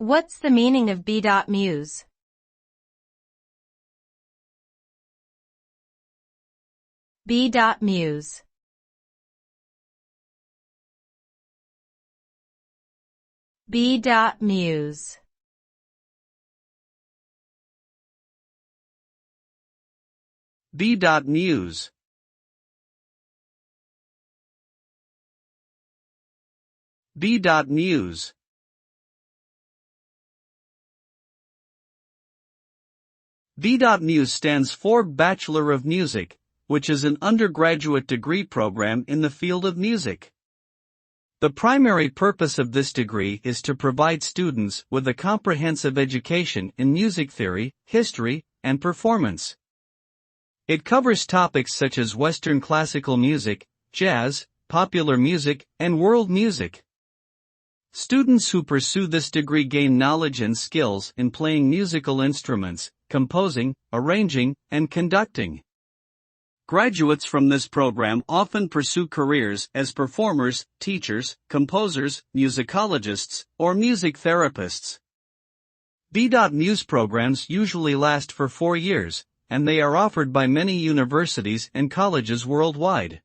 What's the meaning of B.Mus? B.Mus. B.Mus. B.Mus. B.Mus. B.Mus stands for Bachelor of Music, which is an undergraduate degree program in the field of music. The primary purpose of this degree is to provide students with a comprehensive education in music theory, history, and performance. It covers topics such as Western classical music, jazz, popular music, and world music. Students who pursue this degree gain knowledge and skills in playing musical instruments, composing, arranging, and conducting. Graduates from this program often pursue careers as performers, teachers, composers, musicologists, or music therapists. B.Mus programs usually last for 4 years, and they are offered by many universities and colleges worldwide.